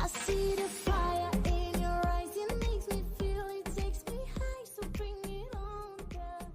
I see the fire in your eyes, it makes me feel, it takes me high, so bring it on, girl.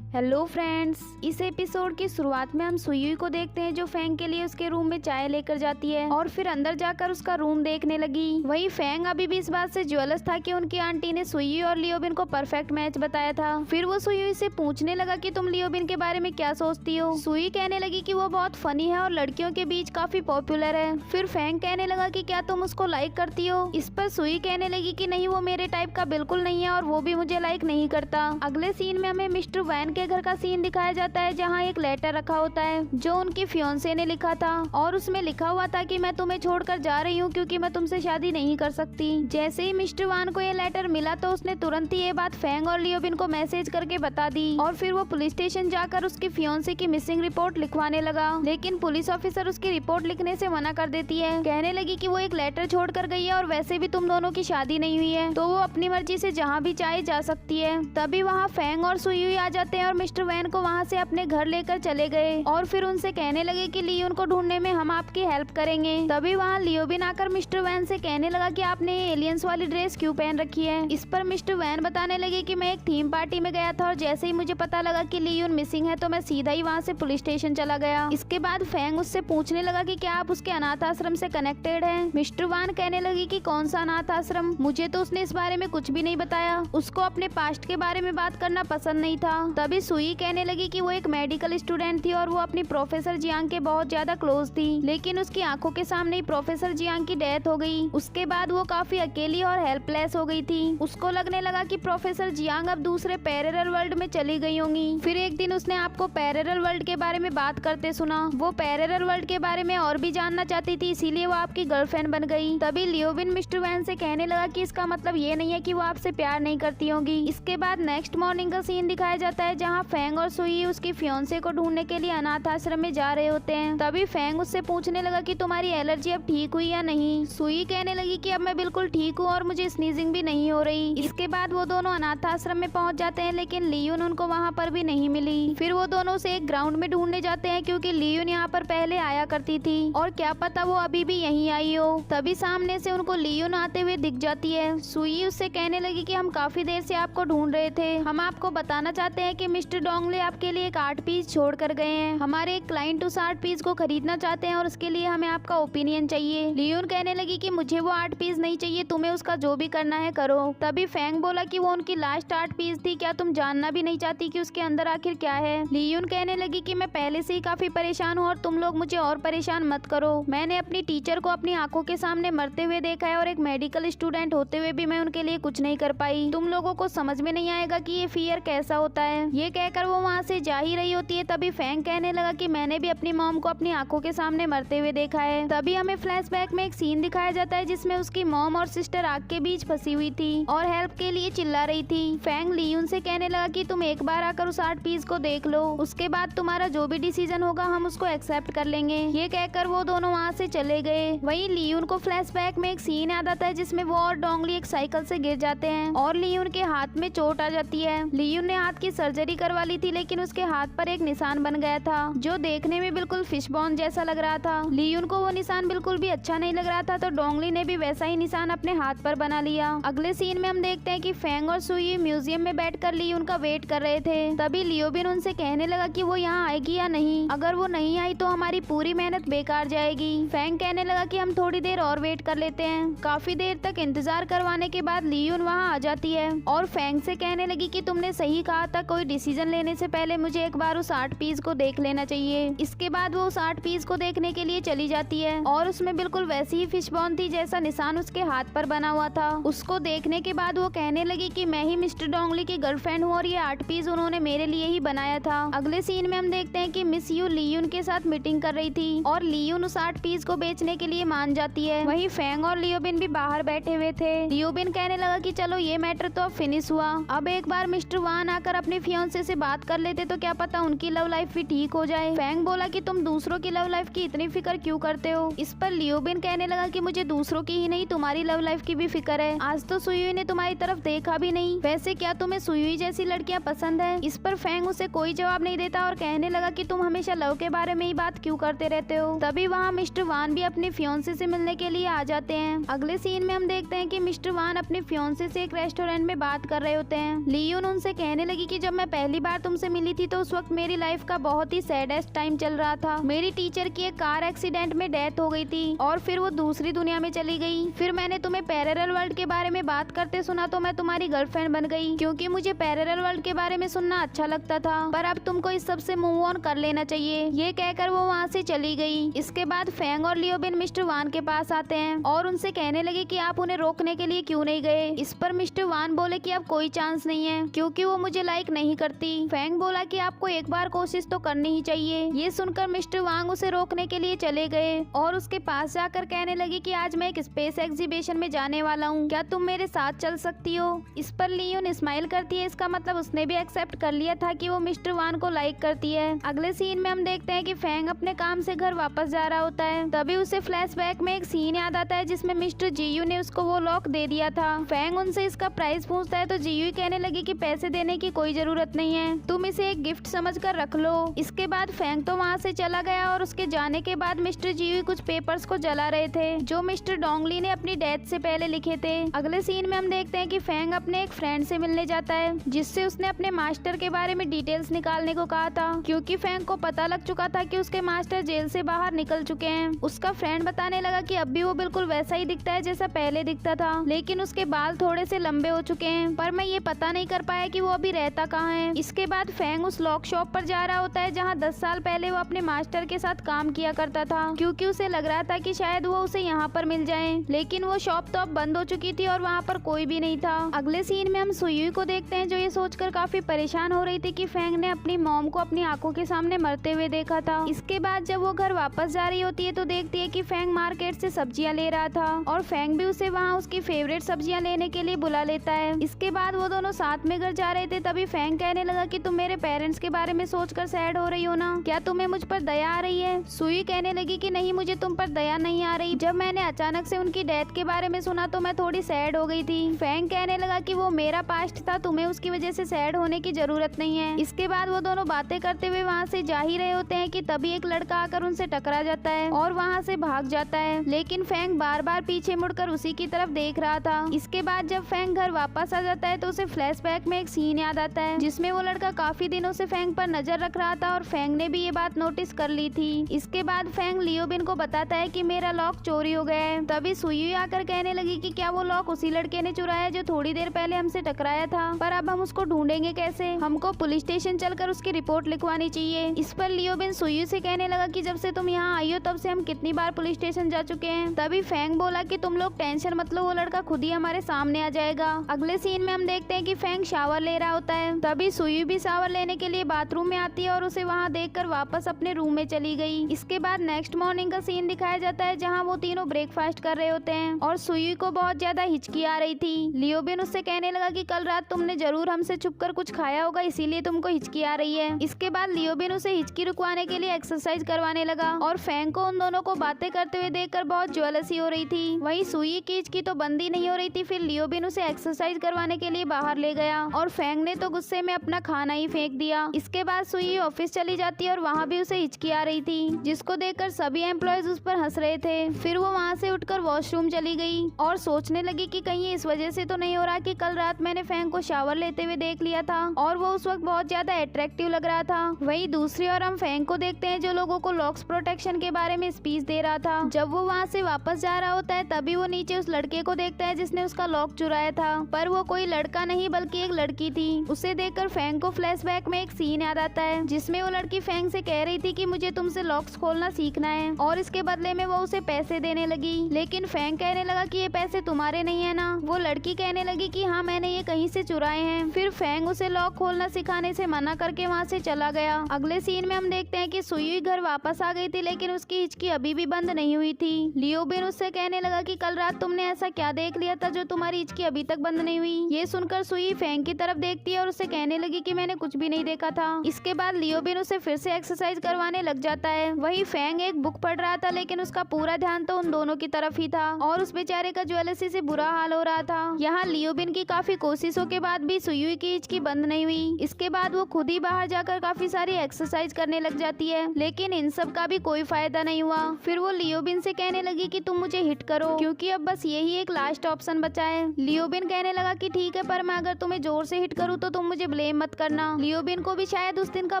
Hello friends, इस episode की शुरुआत में हम सुयुई को देखते हैं जो फेंग के लिए उसके रूम में चाय लेकर जाती है और फिर अंदर जाकर उसका रूम देखने लगी। वही फेंग अभी भी इस बात से ज्वेलस था कि उनकी आंटी ने सुयुई और लियोबिन को परफेक्ट मैच बताया था। फिर वो सुयुई से पूछने लगा कि तुम लियोबिन के बारे में क्या सोचती हो। सुयुई कहने लगी कि वो बहुत फनी है और लड़कियों के बीच काफी पॉपुलर है। फिर फेंग कहने लगा कि क्या तुम उसको लाइक करती हो। इस पर सुयुई कहने लगी कि नहीं, वो मेरे टाइप का बिल्कुल नहीं है और वो भी मुझे लाइक नहीं करता। अगले सीन में हमें मिस्टर वैन के घर का सीन दिखाया जाता है जहाँ एक लेटर रखा होता है जो उनकी फियोंसे ने लिखा था और उसमें लिखा हुआ था कि मैं तुम्हें छोड़कर जा रही हूँ क्योंकि मैं तुमसे शादी नहीं कर सकती। जैसे ही मिस्टर वान को ये लेटर मिला तो उसने तुरंत ही ये बात फेंग और लियोबिन को मैसेज करके बता दी और फिर वो पुलिस स्टेशन जाकर उसकी फियोंसे की मिसिंग रिपोर्ट लिखवाने लगा। लेकिन पुलिस ऑफिसर उसकी रिपोर्ट लिखने से मना कर देती है, कहने लगी कि वो एक लेटर छोड़ कर गई है और वैसे भी तुम दोनों की शादी नहीं हुई है तो वो अपनी मर्जी से जहाँ भी चाहे जा सकती है। तभी वहाँ फेंग और सुयुई आ जाते हैं और मिस्टर वैन को वहाँ से अपने घर लेकर चले गए और फिर उनसे कहने लगे कि लियोन को ढूंढने में हम आपकी हेल्प करेंगे। तभी वहाँ लियोबिन आकर मिस्टर वैन से कहने लगा कि आपने ये एलियंस वाली ड्रेस क्यों पहन रखी है। इस पर मिस्टर वैन बताने लगे कि मैं एक थीम पार्टी में गया था और जैसे ही मुझे पता लगा कि लियोन मिसिंग है तो मैं सीधा ही वहाँ से पुलिस स्टेशन चला गया। इसके बाद फेंग उससे पूछने लगा कि क्या आप उसके अनाथ आश्रम से कनेक्टेड हैं। मिस्टर वान कहने लगी कि कौन सा अनाथ आश्रम, मुझे तो उसने इस बारे में कुछ भी नहीं बताया, उसको अपने पास्ट के बारे में बात करना पसंद नहीं था। तभी सुई कहने लगी कि वो एक मेडिकल स्टूडेंट थी और वो अपनी प्रोफेसर जियांग के बहुत ज्यादा क्लोज थी, लेकिन उसकी आंखों के सामने ही प्रोफेसर जियांग की डेथ हो गई। उसके बाद वो काफी अकेली और हेल्पलेस हो गई थी। उसको लगने लगा कि प्रोफेसर जियांग अब दूसरे पैरेलल वर्ल्ड में चली गई होंगी। फिर एक दिन उसने आपको पैरेलल वर्ल्ड के बारे में बात करते सुना। वो पैरेलल वर्ल्ड के बारे में और भी जानना चाहती थी, इसीलिए वो आपकी गर्लफ्रेंड बन गई। तभी लियोबिन मिस्टर वैन से कहने लगा कि इसका मतलब ये नहीं है कि वो आपसे प्यार नहीं करती होगी। इसके बाद नेक्स्ट मॉर्निंग का सीन दिखाया जाता है जहाँ फेंग और सुई उसकी फियोंसे को ढूंढने के लिए अनाथ आश्रम में जा रहे होते हैं। तभी फेंग उससे पूछने लगा कि तुम्हारी एलर्जी अब ठीक हुई या नहीं। सुई कहने लगी कि अब मैं बिल्कुल ठीक हूँ और मुझे स्नीजिंग भी नहीं हो रही। इसके बाद वो दोनों अनाथ आश्रम में पहुंच जाते हैं लेकिन लियोन उनको वहाँ पर भी नहीं मिली। फिर वो दोनों उसे एक ग्राउंड में ढूंढने जाते हैं क्योंकि लियोन यहाँ पर पहले आया करती थी और क्या पता वो अभी भी यहीं आई हो। तभी सामने से उनको लियोन आते हुए दिख जाती है। सुई उससे कहने लगी कि हम काफी देर से आपको ढूंढ रहे थे, हम आपको बताना चाहते हैं कि मिस्टर डोंगले आपके लिए एक आर्ट पीस छोड़ कर गए हैं। हमारे एक क्लाइंट उस आर्ट पीस को खरीदना चाहते हैं और उसके लिए हमें आपका ओपिनियन चाहिए। लियोन कहने लगी कि मुझे वो आर्ट पीस नहीं चाहिए, तुम्हें उसका जो भी करना है करो। तभी फेंग बोला कि वो उनकी लास्ट आर्ट पीस थी, क्या तुम जानना भी नहीं चाहती कि उसके अंदर आखिर क्या है। लियोन कहने लगी कि मैं पहले से ही काफी परेशान हूँ और तुम लोग मुझे और परेशान मत करो। मैंने अपनी टीचर को अपनी आंखों के सामने मरते हुए देखा है और एक मेडिकल स्टूडेंट होते हुए भी मैं उनके लिए कुछ नहीं कर पाई। तुम लोगों को समझ में नहीं आएगा कि ये फियर कैसा होता है। ये कहकर वो वहाँ से जा ही रही होती है। तभी फेंग कहने लगा कि मैंने भी अपनी मॉम को अपनी आंखों के सामने मरते हुए देखा है। तभी हमें फ्लैशबैक में एक सीन दिखाया जाता है जिसमें उसकी मॉम और सिस्टर आग के बीच फंसी हुई थी और हेल्प के लिए चिल्ला रही थी। फेंग लियोन से कहने लगा कि तुम एक बार आकर उस आर्ट पीस को देख लो, उसके बाद तुम्हारा जो भी डिसीजन होगा हम उसको एक्सेप्ट कर लेंगे। ये कहकर वो दोनों वहाँ से चले गए। वहीं लियोन को फ्लैशबैक में एक सीन याद आता है जिसमें वो और डोंगली एक साइकिल से गिर जाते हैं और लियोन के हाथ में चोट आ जाती है। लियोन ने हाथ की सर्जरी करवा ली थी लेकिन उसके हाथ पर एक निशान बन गया था जो देखने में बिल्कुल फिश बोन जैसा लग रहा था। लियोन को वो निशान बिल्कुल भी अच्छा नहीं लग रहा था तो डोंगली ने भी वैसा ही निशान अपने हाथ पर बना लिया। अगले सीन में हम देखते हैं कि फेंग और सुई म्यूजियम में बैठकर लियोन का वेट कर रहे थे। तभी लियोबिन उनसे कहने लगा कि वो यहाँ आएगी या नहीं, अगर वो नहीं आई तो हमारी पूरी मेहनत बेकार जाएगी। फेंग कहने लगा कि हम थोड़ी देर और वेट कर लेते हैं। काफी देर तक इंतजार करवाने के बाद लियोन वहाँ आ जाती है और फेंग से कहने लगी कि तुमने सही कहा था, कोई डिसीजन लेने से पहले मुझे एक बार उस आर्ट पीस को देख लेना चाहिए। इसके बाद वो उस आर्ट पीस को देखने के लिए चली जाती है और उसमें बिल्कुल वैसी ही फिश बोन थी जैसा निशान उसके हाथ पर बना हुआ था। उसको देखने के बाद वो कहने लगी कि मैं ही मिस्टर डोंगली की गर्लफ्रेंड हूँ और ये आर्ट पीस उन्होंने मेरे लिए ही बनाया था। अगले सीन में हम देखते हैं कि मिस यू लियोन के साथ मीटिंग कर रही थी और लियोन उस आर्ट पीस को बेचने के लिए मान जाती है। वहीं फेंग और लियोबिन भी बाहर बैठे हुए थे। लियोबिन कहने लगा कि चलो ये मैटर तो अब फिनिश हुआ, अब एक बार मिस्टर वान आकर अपनी फियोंसे फियांसे से बात कर लेते तो क्या पता उनकी लव लाइफ भी ठीक हो जाए। फैंग बोला कि तुम दूसरों की लव लाइफ की इतनी फिक्र क्यों करते हो। इस पर लियोबिन कहने लगा कि मुझे दूसरों की ही नहीं तुम्हारी लव लाइफ की भी फिक्र है। आज तो सुयुई ने तुम्हारी तरफ देखा भी नहीं। वैसे क्या तुम्हें सुयुई जैसी लड़कियां पसंद है। इस पर फैंग उसे कोई जवाब नहीं देता और कहने लगा कि तुम हमेशा लव के बारे में ही बात क्यों करते रहते हो। तभी वहाँ मिस्टर वान भी अपने फियांसे से मिलने के लिए आ जाते हैं। अगले सीन में हम देखते हैं कि मिस्टर वान अपने फियांसे से एक रेस्टोरेंट में बात कर रहे होते हैं। लियोन उनसे कहने लगी कि जब मैं पहली बार तुमसे मिली थी तो उस वक्त मेरी लाइफ का बहुत ही सैडेस्ट टाइम चल रहा था। मेरी टीचर की एक कार एक्सीडेंट में डेथ हो गई थी और फिर वो दूसरी दुनिया में चली गई। फिर मैंने तुम्हें पैरेलल वर्ल्ड के बारे में बात करते सुना तो मैं तुम्हारी गर्लफ्रेंड बन गई, क्योंकि मुझे पैरेलल वर्ल्ड के बारे में सुनना अच्छा लगता था। पर अब तुमको इस सब से मूव ऑन कर लेना चाहिए। ये कहकर वो वहाँ से चली गई। इसके बाद फैंग और लियोबिन मिस्टर वान के पास आते हैं और उनसे कहने लगे कि आप उन्हें रोकने के लिए क्यों नहीं गए। इस पर मिस्टर वान बोले कि अब कोई चांस नहीं है क्योंकि वो मुझे लाइक नहीं करती। फैंग बोला कि आपको एक बार कोशिश तो करनी ही चाहिए। ये सुनकर मिस्टर वांग उसे रोकने के लिए चले गए और उसके पास जाकर कहने लगी कि आज मैं एक स्पेस एग्जीबिशन में जाने वाला हूँ, क्या तुम मेरे साथ चल सकती हो। इस पर लियोन स्माइल करती है। इसका मतलब उसने भी एक्सेप्ट कर लिया था कि वो मिस्टर वान को लाइक करती है। अगले सीन में हम देखते हैं कि फैंग अपने काम से घर वापस जा रहा होता है। तभी उसे फ्लैशबैक में एक सीन याद आता है जिसमें मिस्टर जीयू ने उसको वो लॉक दे दिया था। फैंग उनसे इसका प्राइस पूछता है तो जीयू कहने लगी कि पैसे देने की कोई जरूरत नहीं है, तुम इसे एक गिफ्ट समझकर रख लो। इसके बाद फैंग तो वहाँ से चला गया और उसके जाने के बाद मिस्टर जीयू कुछ पेपर्स को जला रहे थे जो मिस्टर डोंगली ने अपनी डेथ से पहले लिखे थे। अगले सीन में हम देखते हैं कि फैंग अपने एक फ्रेंड से मिलने जाता है जिससे उसने अपने मास्टर के बारे में डिटेल्स निकालने को कहा था, क्योंकि फैंग को पता लग चुका था कि उसके मास्टर जेल से बाहर निकल चुके हैं। उसका फ्रेंड बताने लगा कि अब भी वो बिल्कुल वैसा ही दिखता है जैसा पहले दिखता था, लेकिन उसके बाल थोड़े से लंबे हो चुके हैं, पर मैं ये पता नहीं कर पाया कि वो अभी रहता कहाँ है। इसके बाद फैंग उस लॉक शॉप पर जा रहा होता है जहाँ 10 साल पहले वो अपने मास्टर के साथ काम किया करता था, क्योंकि उसे लग रहा था कि शायद वो उसे यहाँ पर मिल जाए। लेकिन वो शॉप तो अब बंद हो चुकी थी और वहाँ पर कोई भी नहीं था। अगले सीन में हम सुयुई को देखते हैं जो ये सोचकर काफी परेशान हो रही थी कि फैंग ने अपनी मॉम को अपनी आंखों के सामने मरते हुए देखा था। इसके बाद जब वो घर वापस जा रही होती है तो देखती है कि फैंग मार्केट से सब्जियां ले रहा था और फैंग भी उसे वहाँ उसकी फेवरेट सब्जियां लेने के लिए बुला लेता है। इसके बाद वो दोनों साथ में घर जा रहे थे। तभी फैंग कहने लगा कि तुम मेरे पेरेंट्स के बारे में सोचकर सैड हो रही हो ना, क्या तुम्हें मुझ पर दया आ रही है। सुई कहने लगी कि नहीं, मुझे तुम पर दया नहीं आ रही। जब मैंने अचानक से उनकी डेथ के बारे में सुना तो मैं थोड़ी सैड हो गई थी। फैंग कहने लगा कि वो मेरा पास्ट था, तुम्हें उसकी वजह से सैड होने की जरूरत नहीं है। इसके बाद वो दोनों बातें करते हुए वहाँ से जा ही रहे होते हैं कि तभी एक लड़का आकर उनसे टकरा जाता है और वहाँ से भाग जाता है, लेकिन फैंग बार बार पीछे मुड़कर उसी की तरफ देख रहा था। इसके बाद जब फैंग घर वापस आ जाता है तो उसे फ्लैशबैक में एक सीन याद आता है जिसमें वो लड़का काफी दिनों से फैंग पर नजर रख रहा था और फैंग ने भी ये बात नोटिस कर ली थी। इसके बाद फैंग लियोबिन को बताता है कि मेरा लॉक चोरी हो गया है। तभी सुयुई आकर कहने लगी कि क्या वो लॉक उसी लड़के ने चुराया जो थोड़ी देर पहले हमसे टकराया था, पर अब हम उसको ढूंढेंगे कैसे, हमको पुलिस स्टेशन चलकर उसकी रिपोर्ट लिखवानी चाहिए। इस पर लियोबिन सुयुई से कहने लगा कि जब से तुम यहाँ आई हो तब से हम कितनी बार पुलिस स्टेशन जा चुके हैं। तभी फैंग बोला कि तुम लोग टेंशन मत लो, वो लड़का खुद ही हमारे सामने आ जाएगा। अगले सीन में हम देखते हैं कि फैंग शावर ले रहा होता है। तभी सुयुई भी शावर लेने के लिए बाथरूम में आती है और उसे वहाँ देखकर वापस अपने रूम में चली गई। इसके बाद नेक्स्ट मॉर्निंग का सीन दिखाया जाता है जहाँ वो तीनों ब्रेकफास्ट कर रहे होते हैं और सुयुई को बहुत ज्यादा हिचकी आ रही थी। लियोबिन उससे कहने लगा कि कल रात तुमने जरूर हमसे छुपकर कुछ खाया होगा, इसीलिए तुमको हिचकी आ रही है। इसके बाद लियोबिन उसे हिचकी रुकवाने के लिए एक्सरसाइज करवाने लगा और फैंग को उन दोनों को बातें करते हुए देखकर बहुत ज्वेलसी हो रही थी। वहीं सुयुई की हिचकी तो बंदी नहीं हो रही थी। फिर लियोबिन उसे एक्सरसाइज करवाने के लिए बाहर ले गया और फैंग ने तो गुस्से में अपना खाना ही फेंक दिया। इसके बाद सुयुई ऑफिस चली जाती है और वहाँ भी उसे हिचकी आ रही थी, जिसको देखकर सभी एम्प्लॉयज उस पर हंस रहे थे। फिर वो वहाँ से उठकर वॉशरूम चली गई और सोचने लगी कि कहीं इस वजह से तो नहीं हो रहा कि कल रात मैंने फैंग को शावर लेते हुए देख लिया था और वो उस वक्त बहुत ज्यादा अट्रैक्टिव लग रहा था। वहीं दूसरी ओर हम फैंग को देखते हैं जो लोगों को लॉक्स प्रोटेक्शन के बारे में स्पीच दे रहा था। जब वो वहाँ से वापस जा रहा होता है तभी वो नीचे उस लड़के को देखता है जिसने उसका लॉक चुराया था, पर वो कोई लड़का नहीं बल्कि एक लड़की थी। उसे देखकर फैंग को फ्लैशबैक में एक सीन याद आता है जिसमें वो लड़की फैंग से कह रही थी कि मुझे तुमसे लॉक्स खोलना सीखना है और इसके बदले में वो उसे पैसे देने लगी। लेकिन फैंग कहने लगा कि ये पैसे तुम्हारे नहीं है ना। वो लड़की कहने लगी कि हाँ, मैंने ये कहीं से चुराए हैं। फिर फैंग उसे लॉक खोलना सिखाने से मना करके वहाँ से चला गया। अगले सीन में हम देखते हैं कि सुयुई घर वापस आ गई थी, लेकिन उसकी हिचकी अभी भी बंद नहीं हुई थी। लियोबिन उससे कहने लगा कि कल रात तुमने ऐसा क्या देख लिया था जो तुम्हारी हिचकी अभी तक बंद नहीं हुई। ये सुनकर सुयुई फैंग की तरफ देखती है और उससे कहने लगी कि मैंने कुछ भी नहीं देखा था। इसके बाद लियोबिन उसे फिर से एक्सरसाइज करवाने लग जाता है। वही फेंग एक बुक पढ़ रहा था, लेकिन उसका पूरा ध्यान तो उन दोनों की तरफ ही था और उस बेचारे का ज्वेलसी से बुरा हाल हो रहा था। यहाँ लियोबिन की काफी कोशिशों के बाद भी सुयुई की हिचकी बंद नहीं हुई। इसके बाद वो खुद ही बाहर जाकर काफी सारी एक्सरसाइज करने लग जाती है, लेकिन इन सब का भी कोई फायदा नहीं हुआ। फिर वो लियोबिन से कहने लगी कि तुम मुझे हिट करो, क्योंकि अब बस यही एक लास्ट ऑप्शन बचा है। लियोबिन कहने लगा कि ठीक है, पर मैं अगर तुम्हें जोर से हिट करूँ तो तुम मुझे ब्लेम मत करना। लियोबिन को भी शायद उस दिन का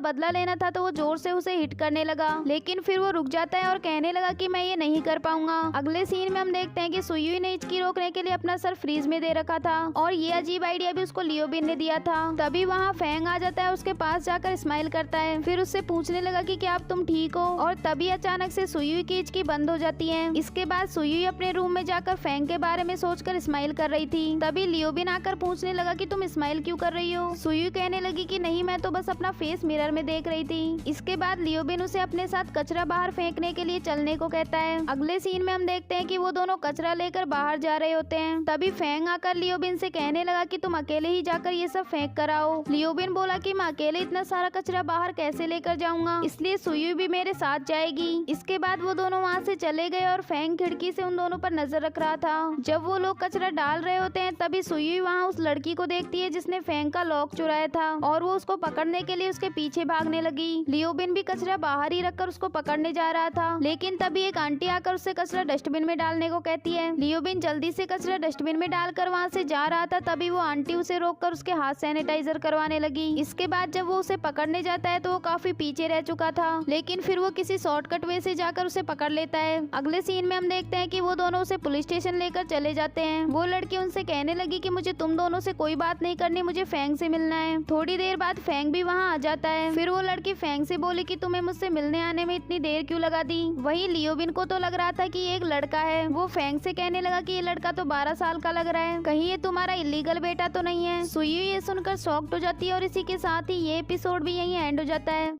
बदला लेना था, तो वो जोर से उसे हिट करने लगा, लेकिन फिर वो रुक जाता है और कहने लगा कि मैं ये नहीं कर पाऊंगा। अगले सीन में हम देखते हैं कि सुयुई ने हिचकी रोकने के लिए अपना सर फ्रीज में दे रखा था और ये अजीब आइडिया भी उसको लियोबिन ने दिया था। तभी वहाँ फेंग आ जाता है, उसके पास जाकर स्माइल करता है, फिर उससे पूछने लगा कि क्या अब तुम ठीक हो, और तभी अचानक से सुयुई की हिचकी बंद हो जाती है। इसके बाद सुयुई अपने रूम में जाकर फेंग के बारे में सोचकर स्माइल कर रही थी। तभी लियोबिन आकर पूछने लगा कि तुम स्माइल क्यों कर रही हो। सुयुई कहने लगी कि नहीं, मैं तो बस अपना फेस मिरर में देख रही थी। इसके बाद लियोबिन उसे अपने साथ कचरा बाहर फेंकने के लिए चलने को कहता है। अगले सीन में हम देखते हैं कि वो दोनों कचरा लेकर बाहर जा रहे होते हैं। तभी फेंग आकर लियोबिन से कहने लगा कि तुम अकेले ही जाकर ये सब फेंक कर आओ। लियोबिन बोला कि मैं अकेले इतना सारा कचरा बाहर कैसे लेकर जाऊंगा, इसलिए सुयुई भी मेरे साथ जाएगी। इसके बाद वो दोनों वहाँ से चले गए और फेंग खिड़की से उन दोनों पर नजर रख रहा था। जब वो लोग कचरा डाल रहे होते हैं, तभी सुयुई वहाँ उस लड़की को देखती है जिसने फेंग का लॉक चुराया था और वो उसको पकड़ने के लिए उसके पीछे भागने लगी। लियोबिन भी कचरा बाहर ही रखकर उसको पकड़ने जा रहा था, लेकिन तभी एक आंटी आकर उससे कचरा डस्टबिन में डालने को कहती है। लियोबिन जल्दी से कचरा डस्टबिन में डालकर वहाँ से जा रहा था, तभी वो आंटी उसे रोककर उसके हाथ सैनिटाइजर करवाने लगी। इसके बाद जब वो उसे पकड़ने जाता है तो वो काफी पीछे रह चुका था, लेकिन फिर वो किसी शॉर्टकट वे से जाकर उसे पकड़ लेता है। अगले सीन में हम देखते हैं कि वो दोनों उसे पुलिस स्टेशन लेकर चले जाते हैं। वो लड़की उनसे कहने लगी कि मुझे तुम दोनों से कोई बात नहीं करनी, मुझे फेंग से मिलना है। थोड़ी देर बाद फेंग भी वहाँ आ जाता है। फिर वो लड़की फेंग से बोली कि तुम्हें मुझसे मिलने आने में इतनी देर क्यों लगा दी। वही लियोबिन को तो लग रहा था कि ये एक लड़का है। वो फेंग से कहने लगा कि ये लड़का तो 12 साल का लग रहा है, कहीं ये तुम्हारा इलीगल बेटा तो नहीं है। सुयुई ये सुनकर शॉक्ड हो जाती है और इसी के साथ ही ये एपिसोड भी यहीं एंड हो जाता है।